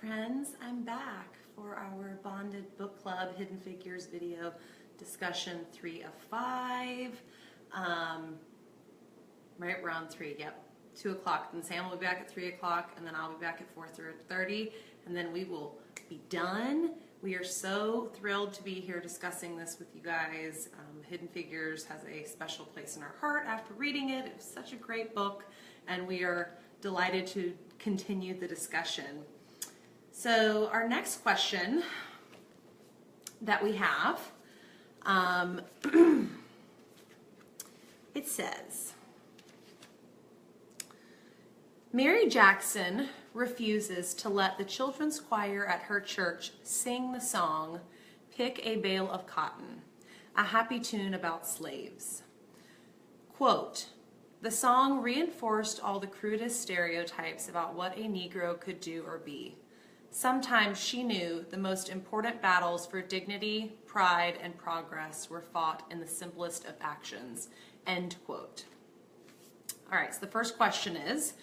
friends, I'm back for our Bonded Book Club Hidden Figures video discussion 3 of 5. Right, we're on 3, yep. 2 o'clock, then Sam will be back at 3 o'clock, and then I'll be back at 4:30, and then we will be done. We are so thrilled to be here discussing this with you guys. Hidden Figures has a special place in our heart after reading it. It was such a great book, and we are delighted to continue the discussion. So our next question that we have, it says, Mary Jackson refuses to let the children's choir at her church sing the song, "Pick a Bale of Cotton," a happy tune about slaves. Quote, "The song reinforced all the crudest stereotypes about what a Negro could do or be. Sometimes she knew the most important battles for dignity, pride, and progress were fought in the simplest of actions." End quote. All right, so the first question is,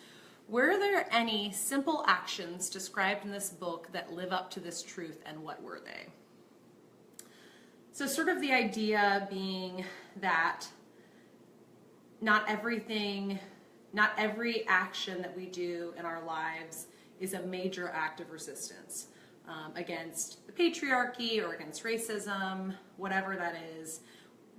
were there any simple actions described in this book that live up to this truth, and what were they? So sort of the idea being that not every action that we do in our lives is a major act of resistance against the patriarchy or against racism, whatever that is.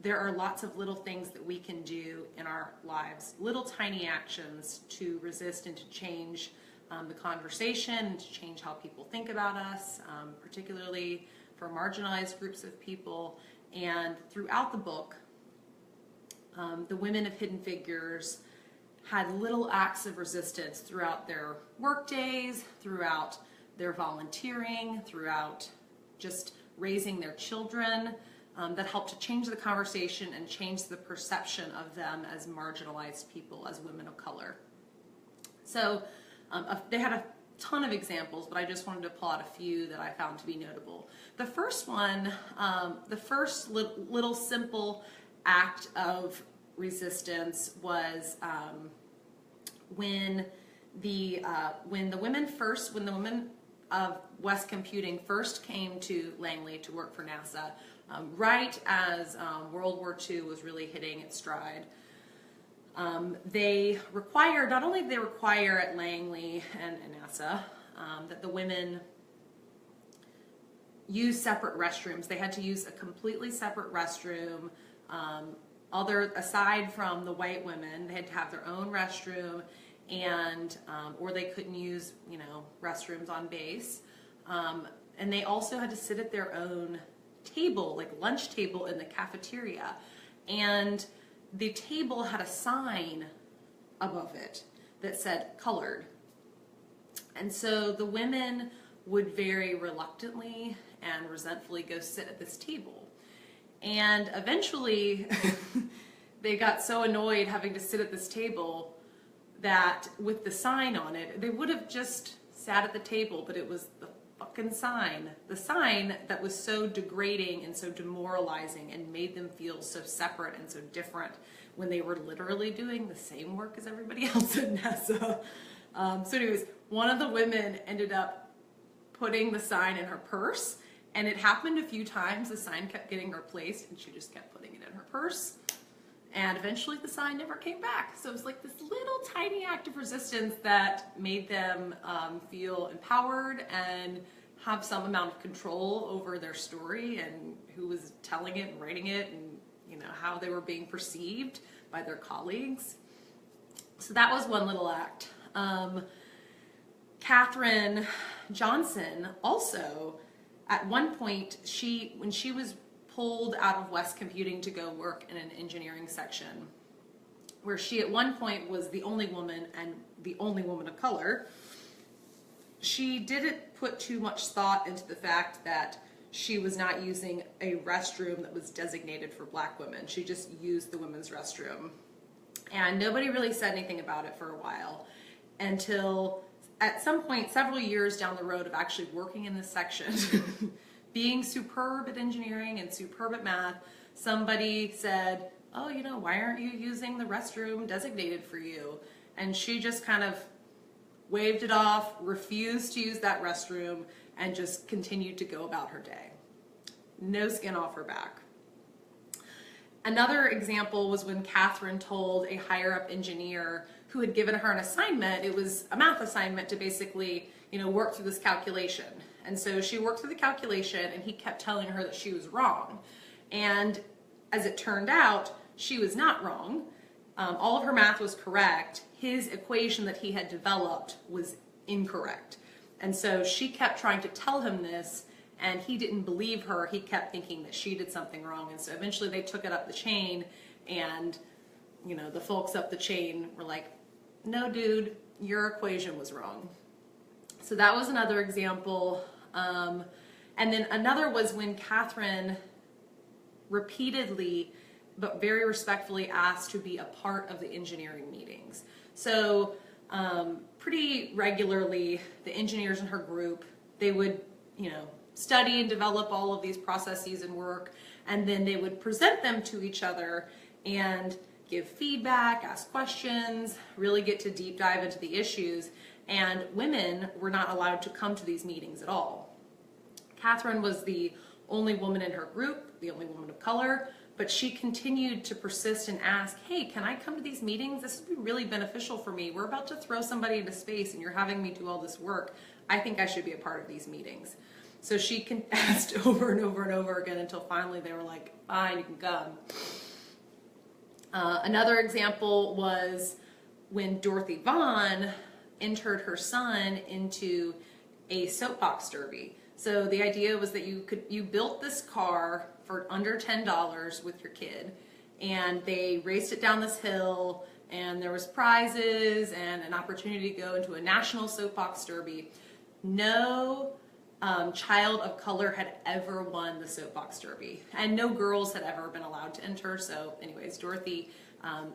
There are lots of little things that we can do in our lives, little tiny actions to resist and to change the conversation, and to change how people think about us, particularly for marginalized groups of people. And throughout the book, the women of Hidden Figures had little acts of resistance throughout their work days, throughout their volunteering, throughout just raising their children, that helped to change the conversation and change the perception of them as marginalized people, as women of color. So they had a ton of examples, but I just wanted to pull out a few that I found to be notable. The first one, the first little simple act of resistance was when the women of West Computing first came to Langley to work for NASA, right as World War II was really hitting its stride. They required, not only did they require at Langley and NASA that the women use separate restrooms. They had to use a completely separate restroom. Aside from the white women, they had to have their own restroom, and or they couldn't use, restrooms on base. And they also had to sit at their own table, like lunch table in the cafeteria. And the table had a sign above it that said colored. And so the women would very reluctantly and resentfully go sit at this table. And eventually they got so annoyed having to sit at this table that with the sign on it, they would have just sat at the table, but it was the fucking sign. The sign that was so degrading and so demoralizing and made them feel so separate and so different when they were literally doing the same work as everybody else at NASA. So anyways, one of the women ended up putting the sign in her purse, and it happened a few times. The sign kept getting replaced, and she just kept putting it in her purse. And eventually the sign never came back. So it was like this little tiny act of resistance that made them feel empowered and have some amount of control over their story and who was telling it and writing it, and how they were being perceived by their colleagues. So that was one little act. Katherine Johnson also, at one point, when she was pulled out of West Computing to go work in an engineering section, where she at one point was the only woman and the only woman of color, she didn't put too much thought into the fact that she was not using a restroom that was designated for black women. She just used the women's restroom. And nobody really said anything about it for a while, until at some point, several years down the road of actually working in this section, being superb at engineering and superb at math, somebody said, "Oh, why aren't you using the restroom designated for you?" And she just kind of waved it off, refused to use that restroom, and just continued to go about her day. No skin off her back. Another example was when Katherine told a higher up engineer who had given her an assignment. It was a math assignment to basically, work through this calculation. And so she worked through the calculation, and he kept telling her that she was wrong. And as it turned out, she was not wrong. All of her math was correct. His equation that he had developed was incorrect. And so she kept trying to tell him this, and he didn't believe her. He kept thinking that she did something wrong. And so eventually they took it up the chain, and the folks up the chain were like, no, dude, your equation was wrong. So that was another example. And then another was when Katherine repeatedly but very respectfully asked to be a part of the engineering meetings. So pretty regularly, the engineers in her group, they would, study and develop all of these processes and work, and then they would present them to each other and give feedback, ask questions, really get to deep dive into the issues, and women were not allowed to come to these meetings at all. Katherine was the only woman in her group, the only woman of color, but she continued to persist and ask, hey, can I come to these meetings? This would be really beneficial for me. We're about to throw somebody into space and you're having me do all this work. I think I should be a part of these meetings. So she asked over and over and over again until finally they were like, fine, you can come. Another example was when Dorothy Vaughan entered her son into a soapbox derby. So the idea was that you built this car for under $10 with your kid, and they raced it down this hill, and there was prizes and an opportunity to go into a national soapbox derby. No child of color had ever won the soapbox derby, and no girls had ever been allowed to enter. So anyways, Dorothy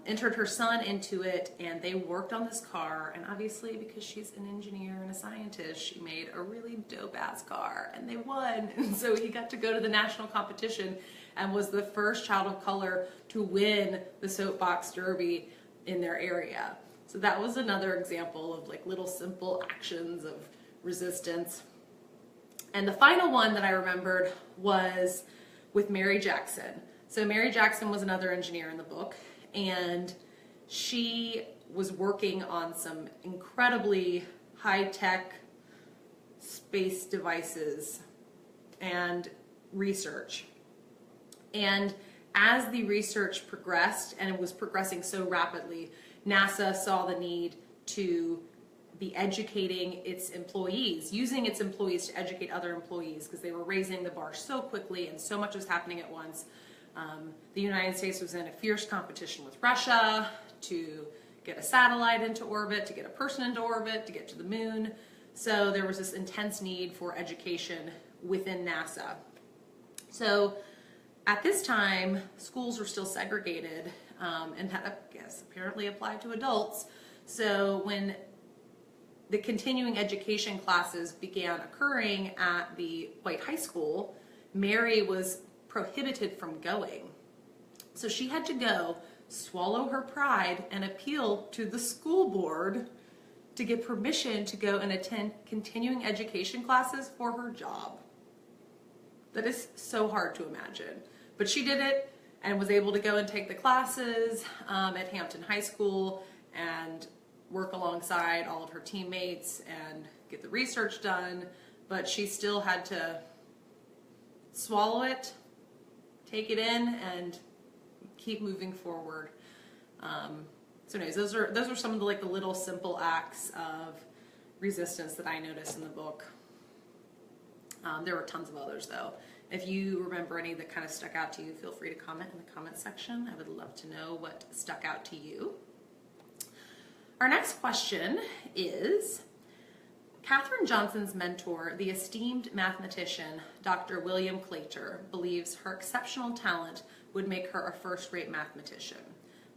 entered her son into it, and they worked on this car, and obviously because she's an engineer and a scientist, she made a really dope ass car, and they won. And so he got to go to the national competition and was the first child of color to win the soapbox derby in their area. So that was another example of like little simple actions of resistance. And the final one that I remembered was with Mary Jackson. So Mary Jackson was another engineer in the book, and she was working on some incredibly high-tech space devices and research. And as the research progressed, and it was progressing so rapidly, NASA saw the need to be educating its employees, using its employees to educate other employees, because they were raising the bar so quickly and so much was happening at once. The United States was in a fierce competition with Russia to get a satellite into orbit, to get a person into orbit, to get to the moon. So there was this intense need for education within NASA. So at this time, schools were still segregated, and that, I guess, apparently applied to adults. So when the continuing education classes began occurring at the White High School, Mary was prohibited from going. So she had to go swallow her pride and appeal to the school board to get permission to go and attend continuing education classes for her job. That is so hard to imagine. But she did it and was able to go and take the classes at Hampton High School and work alongside all of her teammates and get the research done, but she still had to swallow it, take it in, and keep moving forward. So anyways, those are some of the the little simple acts of resistance that I noticed in the book. There were tons of others though. If you remember any that kind of stuck out to you, feel free to comment in the comment section. I would love to know what stuck out to you. Our next question is, Katherine Johnson's mentor, the esteemed mathematician, Dr. William Claytor, believes her exceptional talent would make her a first-rate mathematician.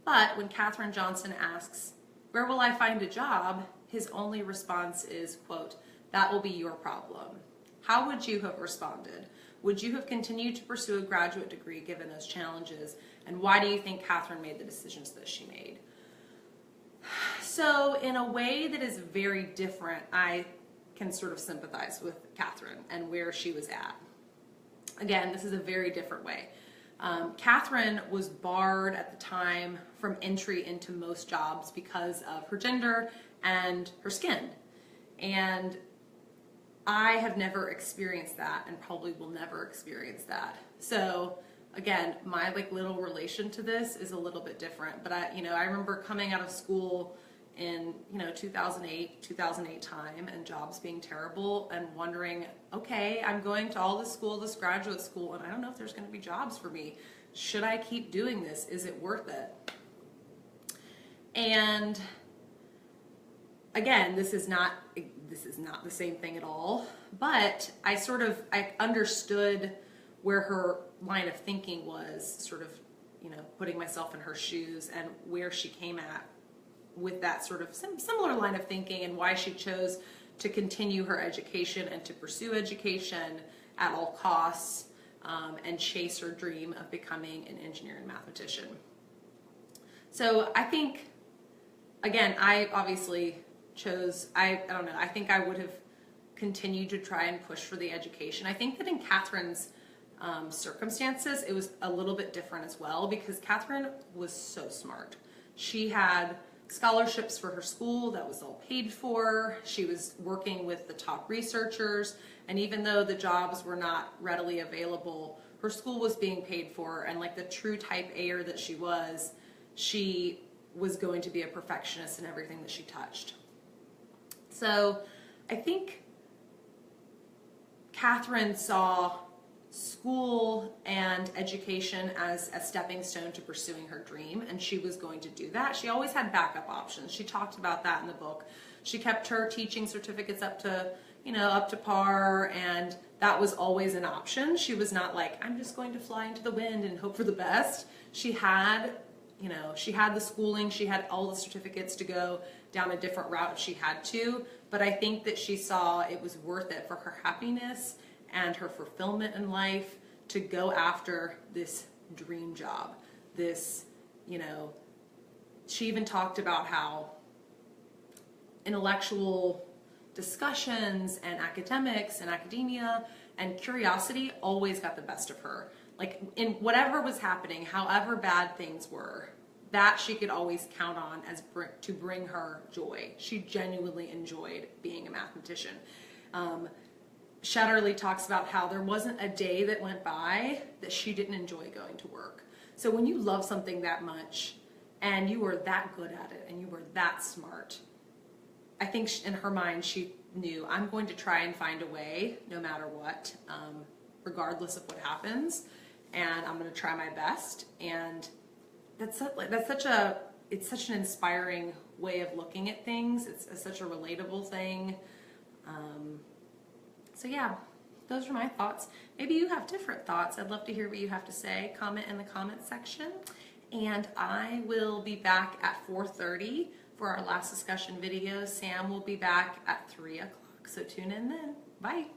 But when Katherine Johnson asks, "Where will I find a job?" his only response is, quote, "That will be your problem." How would you have responded? Would you have continued to pursue a graduate degree given those challenges? And why do you think Katherine made the decisions that she made? So in a way that is very different, I can sort of sympathize with Katherine and where she was at. Again, this is a very different way. Katherine was barred at the time from entry into most jobs because of her gender and her skin. And I have never experienced that and probably will never experience that. So again, my like little relation to this is a little bit different. But I remember coming out of school in 2008 time, and jobs being terrible, and wondering, okay, I'm going to all this school, this graduate school, and I don't know if there's going to be jobs for me. Should I keep doing this? Is it worth it? And again, this is not the same thing at all, but I understood where her line of thinking was, sort of, putting myself in her shoes and where she came at with that sort of similar line of thinking, and why she chose to continue her education and to pursue education at all costs, and chase her dream of becoming an engineer and mathematician. So I think, again, I obviously chose, I don't know, I think I would have continued to try and push for the education. I think that in Katherine's circumstances, it was a little bit different as well, because Katherine was so smart. She had scholarships for her school that was all paid for. She was working with the top researchers, and even though the jobs were not readily available, her school was being paid for, and like the true type A'er that she was going to be a perfectionist in everything that she touched. So I think Katherine saw school and education as a stepping stone to pursuing her dream, and she was going to do that. She always had backup options. She talked about that in the book. She kept her teaching certificates up to par, and that was always an option. She was not like, I'm just going to fly into the wind and hope for the best. She had the schooling, she had all the certificates to go down a different route if she had to, but I think that she saw it was worth it for her happiness and her fulfillment in life to go after this dream job. She even talked about how intellectual discussions and academics and academia and curiosity always got the best of her. Like, in whatever was happening, however bad things were, that she could always count on to bring her joy. She genuinely enjoyed being a mathematician. Shetterly talks about how there wasn't a day that went by that she didn't enjoy going to work. So when you love something that much and you were that good at it and you were that smart, I think in her mind she knew, I'm going to try and find a way no matter what, regardless of what happens, and I'm going to try my best. And it's such an inspiring way of looking at things. It's such a relatable thing. So yeah, those are my thoughts. Maybe you have different thoughts. I'd love to hear what you have to say. Comment in the comment section. And I will be back at 4:30 for our last discussion video. Sam will be back at 3 o'clock. So tune in then. Bye.